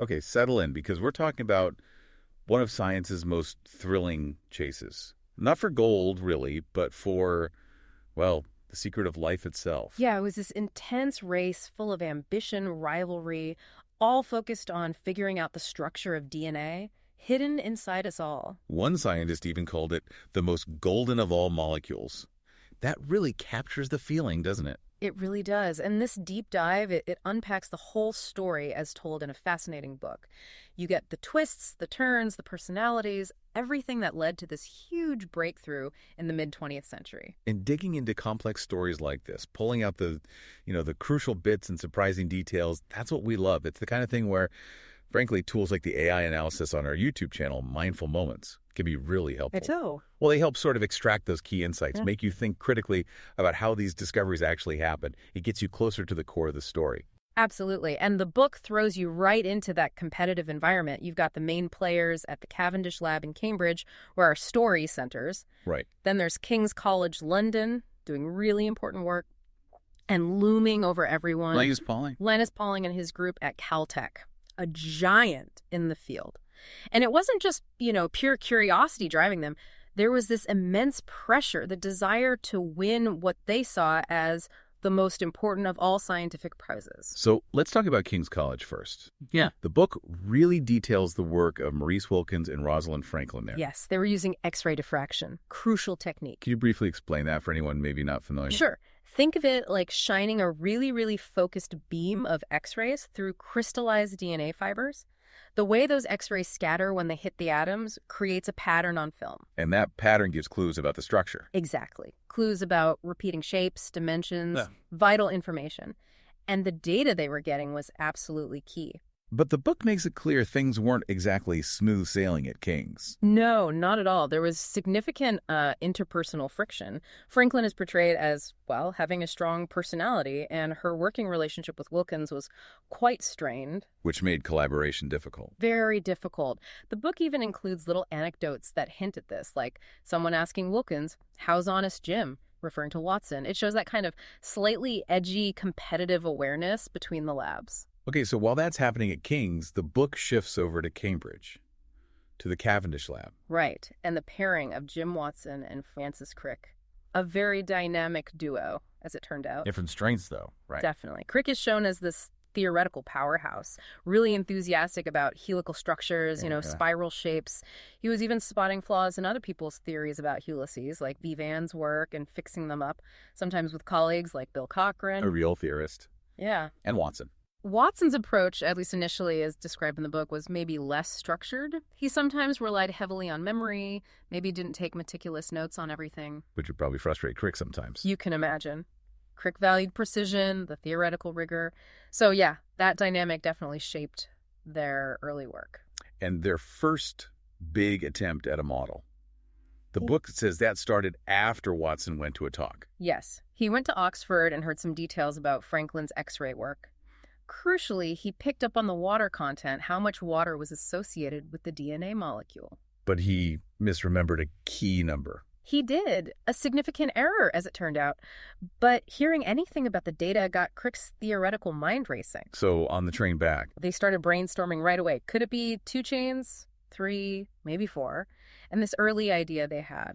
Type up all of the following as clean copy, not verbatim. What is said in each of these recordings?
Okay, settle in, because we're talking about one of science's most thrilling chases. Not for gold, really, but for, well, the secret of life itself. Yeah, it was this intense race full of ambition, rivalry, all focused on figuring out the structure of DNA hidden inside us all. One scientist even called it the most golden of all molecules. That really captures the feeling, doesn't it? It really does. And this deep dive, it unpacks the whole story as told in a fascinating book. You get the twists, the turns, the personalities, everything that led to this huge breakthrough in the mid-20th century. And digging into complex stories like this, pulling out the crucial bits and surprising details, that's what we love. It's the kind of thing where, frankly, tools like the AI analysis on our YouTube channel, Mindful Moments, can be really helpful. I know. Well, they help sort of extract those key insights, make you think critically about how these discoveries actually happen. It gets you closer to the core of the story. Absolutely. And the book throws you right into that competitive environment. You've got the main players at the Cavendish Lab in Cambridge, where our story centers. Right. Then there's King's College London, doing really important work. And looming over everyone, Linus Pauling. Linus Pauling and his group at Caltech, a giant in the field. And it wasn't just, pure curiosity driving them. There was this immense pressure, the desire to win what they saw as the most important of all scientific prizes. So let's talk about King's College first. Yeah. The book really details the work of Maurice Wilkins and Rosalind Franklin there. Yes, they were using X-ray diffraction, crucial technique. Can you briefly explain that for anyone maybe not familiar? Sure. Think of it like shining a really, really focused beam of X-rays through crystallized DNA fibers. The way those X-rays scatter when they hit the atoms creates a pattern on film. And that pattern gives clues about the structure. Exactly. Clues about repeating shapes, dimensions, Yeah. vital information. And the data they were getting was absolutely key. But the book makes it clear things weren't exactly smooth sailing at King's. No, not at all. There was significant interpersonal friction. Franklin is portrayed as, well, having a strong personality, and her working relationship with Wilkins was quite strained. Which made collaboration difficult. Very difficult. The book even includes little anecdotes that hint at this, like someone asking Wilkins, "How's Honest Jim?" referring to Watson. It shows that kind of slightly edgy, competitive awareness between the labs. Okay, so while that's happening at King's, the book shifts over to Cambridge, to the Cavendish Lab. Right, and the pairing of Jim Watson and Francis Crick. A very dynamic duo, as it turned out. Different strengths, though, right? Definitely. Crick is shown as this theoretical powerhouse, really enthusiastic about helical structures, spiral shapes. He was even spotting flaws in other people's theories about helices, like V. Van's work, and fixing them up, sometimes with colleagues like Bill Cochran. A real theorist. Yeah. And Watson. Watson's approach, at least initially as described in the book, was maybe less structured. He sometimes relied heavily on memory, maybe didn't take meticulous notes on everything. Which would probably frustrate Crick sometimes. You can imagine. Crick valued precision, the theoretical rigor. So yeah, that dynamic definitely shaped their early work. And their first big attempt at a model. The book says that started after Watson went to a talk. Yes. He went to Oxford and heard some details about Franklin's X-ray work. Crucially, he picked up on the water content, how much water was associated with the DNA molecule. But he misremembered a key number. He did. A significant error, as it turned out. But hearing anything about the data got Crick's theoretical mind racing. So on the train back, They started brainstorming right away. Could it be 2 chains, 3, maybe 4? And this early idea they had.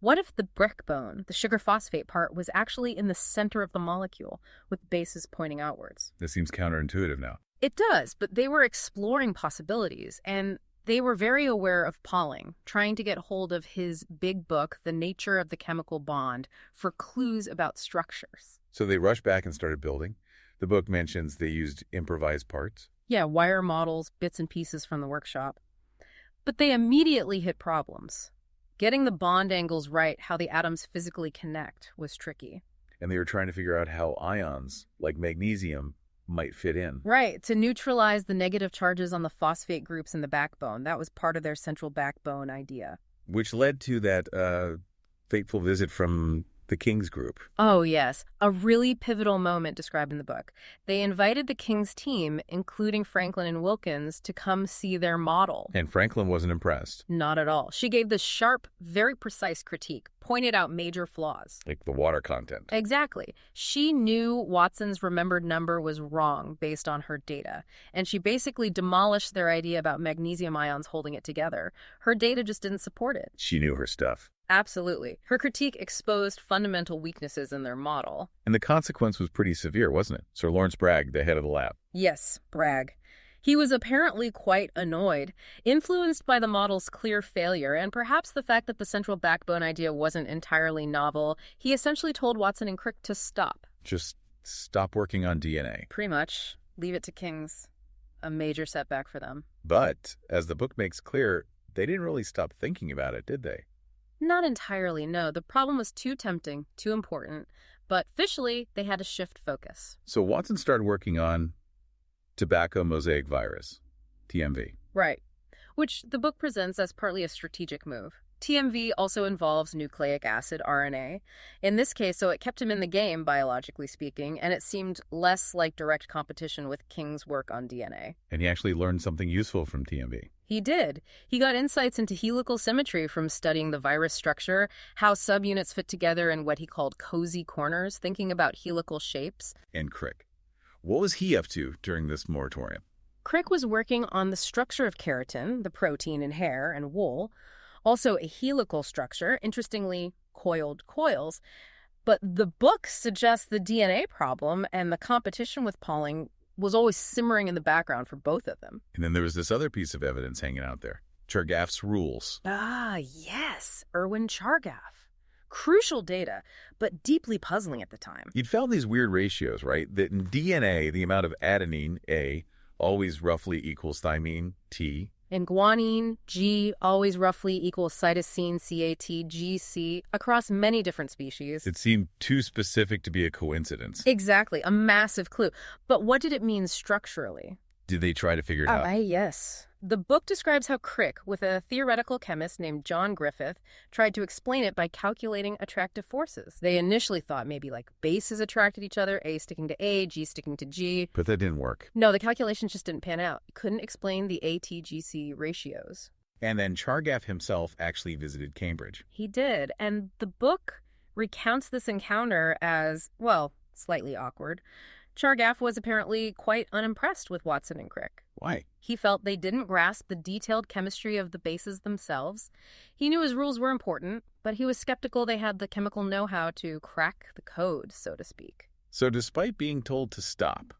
What if the backbone, the sugar phosphate part, was actually in the center of the molecule, with bases pointing outwards? this seems counterintuitive now. It does, but they were exploring possibilities, and they were very aware of Pauling, trying to get hold of his big book, The Nature of the Chemical Bond, for clues about structures. So they rushed back and started building. The book mentions they used improvised parts. Yeah, wire models, bits and pieces from the workshop. But they immediately hit problems. Getting the bond angles right, how the atoms physically connect, was tricky. And they were trying to figure out how ions, like magnesium, might fit in. Right, to neutralize the negative charges on the phosphate groups in the backbone. That was part of their central backbone idea. Which led to that fateful visit from the King's group. Oh, yes. A really pivotal moment described in the book. They invited the King's team, including Franklin and Wilkins, to come see their model. And Franklin wasn't impressed. Not at all. She gave this sharp, very precise critique, pointed out major flaws. Like the water content. Exactly. She knew Watson's remembered number was wrong based on her data, and she basically demolished their idea about magnesium ions holding it together. Her data just didn't support it. She knew her stuff. Absolutely. Her critique exposed fundamental weaknesses in their model. And the consequence was pretty severe, wasn't it? Sir Lawrence Bragg, the head of the lab. Yes, Bragg. He was apparently quite annoyed, influenced by the model's clear failure, and perhaps the fact that the central backbone idea wasn't entirely novel. He essentially told Watson and Crick to stop. Just stop working on DNA. Pretty much. Leave it to King's. A major setback for them. But, as the book makes clear, they didn't really stop thinking about it, did they? Not entirely, no. The problem was too tempting, too important. But officially, they had to shift focus. So Watson started working on tobacco mosaic virus, TMV. Right. Which the book presents as partly a strategic move. TMV also involves nucleic acid RNA. In this case, so it kept him in the game, biologically speaking, and it seemed less like direct competition with King's work on DNA. And he actually learned something useful from TMV. He did. He got insights into helical symmetry from studying the virus structure, how subunits fit together in what he called cozy corners, thinking about helical shapes. And Crick. What was he up to during this moratorium? Crick was working on the structure of keratin, the protein in hair and wool, also a helical structure, interestingly, coiled coils. But the book suggests the DNA problem and the competition with Pauling was always simmering in the background for both of them. And then there was this other piece of evidence hanging out there. Chargaff's rules. Ah, yes, Erwin Chargaff. Crucial data, but deeply puzzling at the time. You'd found these weird ratios, right? That in DNA, the amount of adenine, A, always roughly equals thymine, T. In guanine, G always roughly equals cytosine, CAT, GC, across many different species. It seemed too specific to be a coincidence. Exactly, a massive clue. But what did it mean structurally? Did they try to figure it out? Yes. The book describes how Crick, with a theoretical chemist named John Griffith, tried to explain it by calculating attractive forces. They initially thought maybe like bases attracted each other, A sticking to A, G sticking to G. But that didn't work. No, the calculations just didn't pan out. Couldn't explain the ATGC ratios. And then Chargaff himself actually visited Cambridge. He did, and the book recounts this encounter as, well, slightly awkward. Chargaff was apparently quite unimpressed with Watson and Crick. Why? He felt they didn't grasp the detailed chemistry of the bases themselves. He knew his rules were important, but he was skeptical they had the chemical know-how to crack the code, so to speak. So despite being told to stop,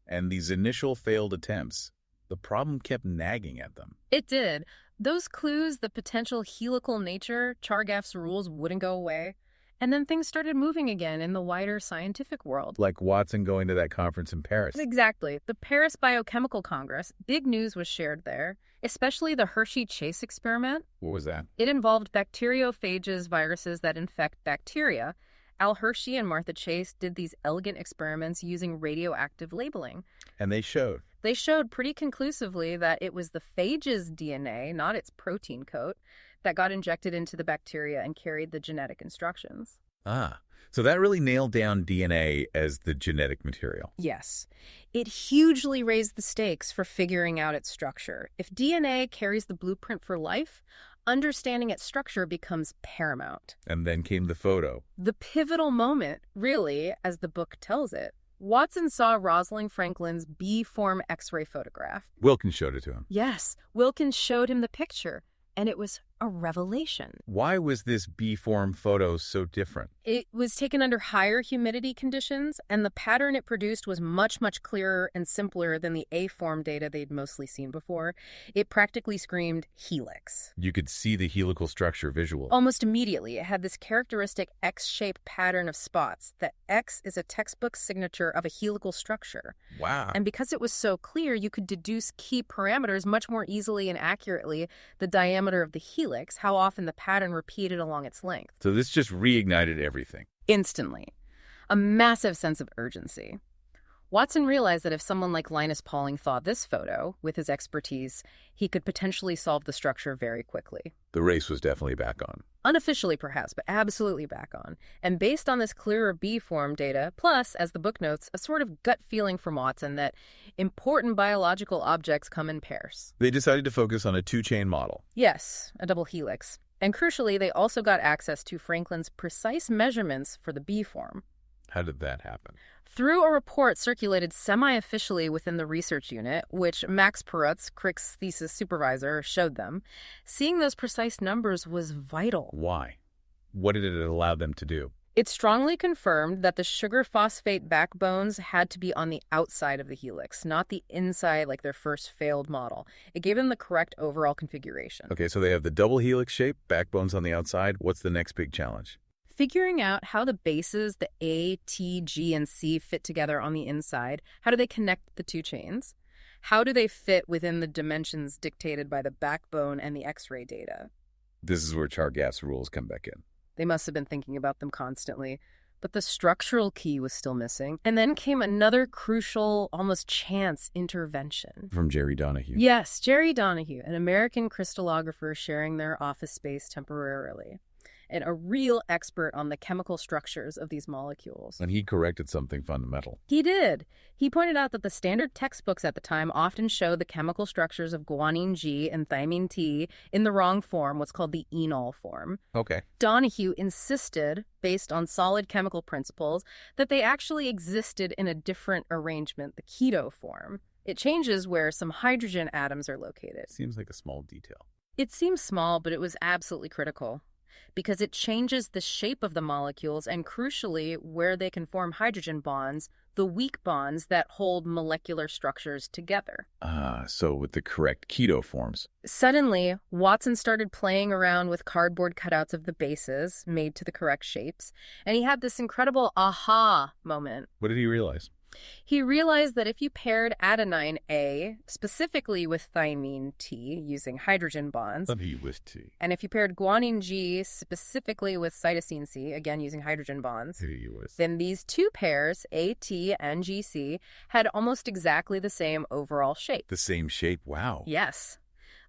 and these initial failed attempts, the problem kept nagging at them. It did. Those clues, the potential helical nature, Chargaff's rules wouldn't go away. And then things started moving again in the wider scientific world. Like Watson going to that conference in Paris. Exactly. The Paris Biochemical Congress, big news was shared there, especially the Hershey-Chase experiment. What was that? It involved bacteriophages, viruses that infect bacteria. Al Hershey and Martha Chase did these elegant experiments using radioactive labeling. And they showed. They showed pretty conclusively that it was the phage's DNA, not its protein coat, that got injected into the bacteria and carried the genetic instructions. Ah, so that really nailed down DNA as the genetic material. Yes. It hugely raised the stakes for figuring out its structure. If DNA carries the blueprint for life, understanding its structure becomes paramount. And then came the photo. The pivotal moment, really, as the book tells it. Watson saw Rosalind Franklin's B-form X-ray photograph. Wilkins showed it to him. Yes, Wilkins showed him the picture, and it was a revelation. Why was this B-form photo so different? It was taken under higher humidity conditions, and the pattern it produced was much, much clearer and simpler than the A-form data they'd mostly seen before. It practically screamed helix. You could see the helical structure visual. Almost immediately, it had this characteristic X-shaped pattern of spots. The X is a textbook signature of a helical structure. Wow. And because it was so clear, you could deduce key parameters much more easily and accurately. The diameter of the helix, how often the pattern repeated along its length. So this just reignited everything. Instantly. A massive sense of urgency. Watson realized that if someone like Linus Pauling thought this photo, with his expertise, he could potentially solve the structure very quickly. The race was definitely back on. Unofficially, perhaps, but absolutely back on. And based on this clearer B-form data, plus, as the book notes, a sort of gut feeling from Watson that important biological objects come in pairs. They decided to focus on a two-chain model. Yes, a double helix. And crucially, they also got access to Franklin's precise measurements for the B form. How did that happen? Through a report circulated semi-officially within the research unit, which Max Perutz, Crick's thesis supervisor, showed them, seeing those precise numbers was vital. Why? What did it allow them to do? It strongly confirmed that the sugar phosphate backbones had to be on the outside of the helix, not the inside like their first failed model. It gave them the correct overall configuration. Okay, so they have the double helix shape, backbones on the outside. What's the next big challenge? Figuring out how the bases, the A, T, G, and C fit together on the inside. How do they connect the two chains? How do they fit within the dimensions dictated by the backbone and the X-ray data? This is where Chargaff's rules come back in. They must have been thinking about them constantly. But the structural key was still missing. And then came another crucial, almost chance intervention. From Jerry Donahue. Yes, Jerry Donahue, an American crystallographer sharing their office space temporarily, and a real expert on the chemical structures of these molecules. And he corrected something fundamental. He did. He pointed out that the standard textbooks at the time often show the chemical structures of guanine G and thymine T in the wrong form, what's called the enol form. Okay. Donahue insisted, based on solid chemical principles, that they actually existed in a different arrangement, the keto form. It changes where some hydrogen atoms are located. Seems like a small detail. It seems small, but it was absolutely critical, because it changes the shape of the molecules and, crucially, where they can form hydrogen bonds, the weak bonds that hold molecular structures together. So with the correct keto forms. Suddenly, Watson started playing around with cardboard cutouts of the bases made to the correct shapes, and he had this incredible aha moment. What did he realize? He realized that if you paired adenine A specifically with thymine T using hydrogen bonds, and if you paired guanine G specifically with cytosine C, again using hydrogen bonds, then these two pairs, AT and GC, had almost exactly the same overall shape. The same shape? Wow. Yes.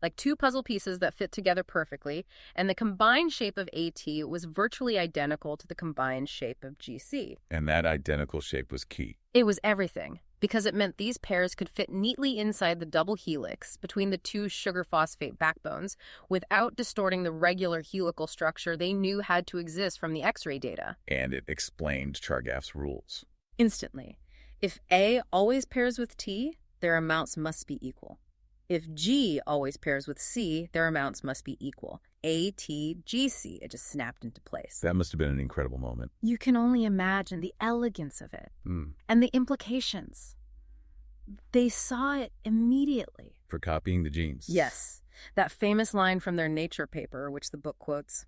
Like two puzzle pieces that fit together perfectly, and the combined shape of AT was virtually identical to the combined shape of GC. And that identical shape was key. It was everything, because it meant these pairs could fit neatly inside the double helix between the two sugar phosphate backbones without distorting the regular helical structure they knew had to exist from the X-ray data. And it explained Chargaff's rules. Instantly. If A always pairs with T, their amounts must be equal. If G always pairs with C, their amounts must be equal. ATGC, it just snapped into place. That must have been an incredible moment. You can only imagine the elegance of it and the implications. They saw it immediately. For copying the genes. Yes, that famous line from their Nature paper, which the book quotes.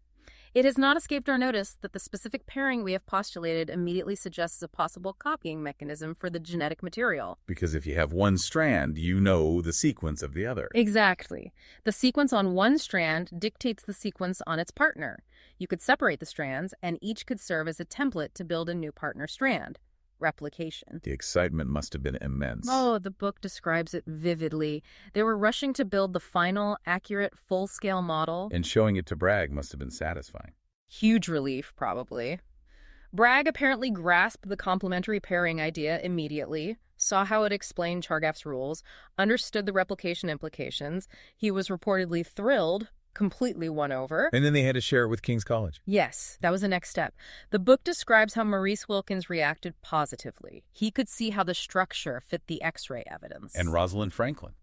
It has not escaped our notice that the specific pairing we have postulated immediately suggests a possible copying mechanism for the genetic material. Because if you have one strand, you know the sequence of the other. Exactly. The sequence on one strand dictates the sequence on its partner. You could separate the strands, and each could serve as a template to build a new partner strand. Replication. The excitement must have been immense. Oh, the book describes it vividly. They were rushing to build the final, accurate, full-scale model. And showing it to Bragg must have been satisfying. Huge relief, probably. Bragg apparently grasped the complementary pairing idea immediately, saw how it explained Chargaff's rules, understood the replication implications. He was reportedly thrilled, completely won over. And then they had to share it with King's College. Yes, that was the next step. The book describes how Maurice Wilkins reacted positively. He could see how the structure fit the X-ray evidence. And Rosalind Franklin,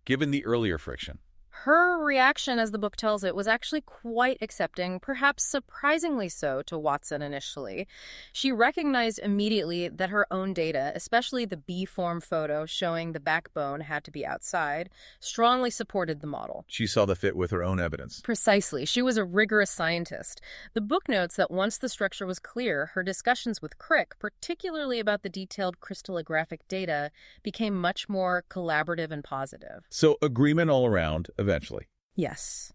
given the earlier friction. Her reaction, as the book tells it, was actually quite accepting, perhaps surprisingly so to Watson initially. She recognized immediately that her own data, especially the B-form photo showing the backbone had to be outside, strongly supported the model. She saw the fit with her own evidence. Precisely. She was a rigorous scientist. The book notes that once the structure was clear, her discussions with Crick, particularly about the detailed crystallographic data, became much more collaborative and positive. So agreement all around, eventually. Yes.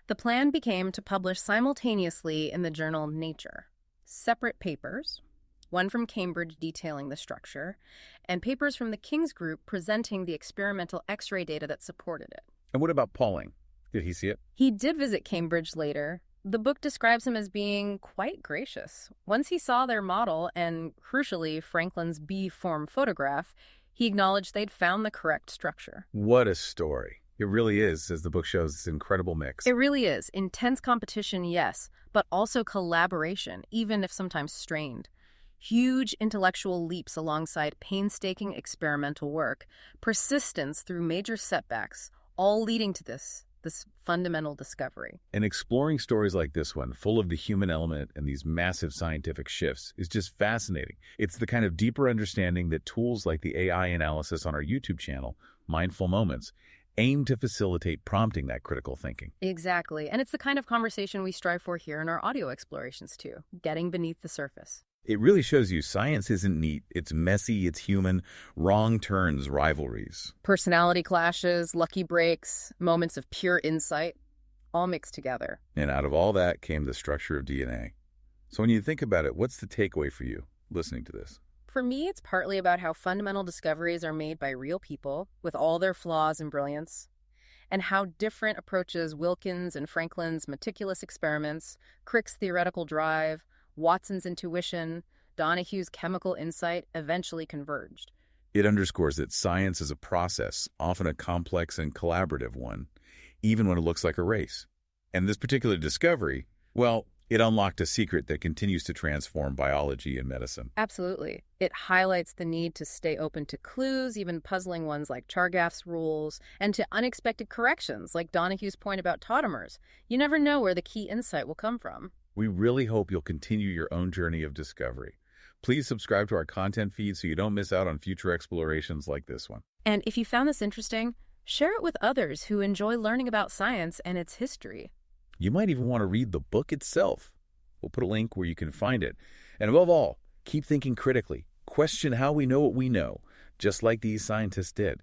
The plan became to publish simultaneously in the journal Nature. Separate papers, one from Cambridge detailing the structure, and papers from the King's group presenting the experimental X-ray data that supported it. And what about Pauling? Did he see it? He did visit Cambridge later. The book describes him as being quite gracious. Once he saw their model and, crucially, Franklin's B-form photograph, he acknowledged they'd found the correct structure. What a story. It really is, as the book shows, this incredible It mix. really is. Intense competition, yes, but also collaboration, even if sometimes strained. Huge intellectual leaps alongside painstaking experimental work, persistence through major setbacks, all leading to this fundamental discovery. And exploring stories like this one, full of the human element and these massive scientific shifts, is just fascinating. It's the kind of deeper understanding that tools like the AI analysis on our YouTube channel, Mindful Moments, aim to facilitate prompting that critical thinking. Exactly. And it's the kind of conversation we strive for here in our audio explorations, too, getting beneath the surface. It really shows you science isn't neat, it's messy, it's human, wrong turns, rivalries. Personality clashes, lucky breaks, moments of pure insight, all mixed together. And out of all that came the structure of DNA. So when you think about it, what's the takeaway for you listening to this? For me, it's partly about how fundamental discoveries are made by real people, with all their flaws and brilliance, and how different approaches Wilkins and Franklin's meticulous experiments, Crick's theoretical drive, Watson's intuition, Donohue's chemical insight eventually converged. It underscores that science is a process, often a complex and collaborative one, even when it looks like a race. And this particular discovery, well, it unlocked a secret that continues to transform biology and medicine. Absolutely. It highlights the need to stay open to clues, even puzzling ones like Chargaff's rules, and to unexpected corrections like Donohue's point about tautomers. You never know where the key insight will come from. We really hope you'll continue your own journey of discovery. Please subscribe to our content feed so you don't miss out on future explorations like this one. And if you found this interesting, share it with others who enjoy learning about science and its history. You might even want to read the book itself. We'll put a link where you can find it. And above all, keep thinking critically. Question how we know what we know, just like these scientists did.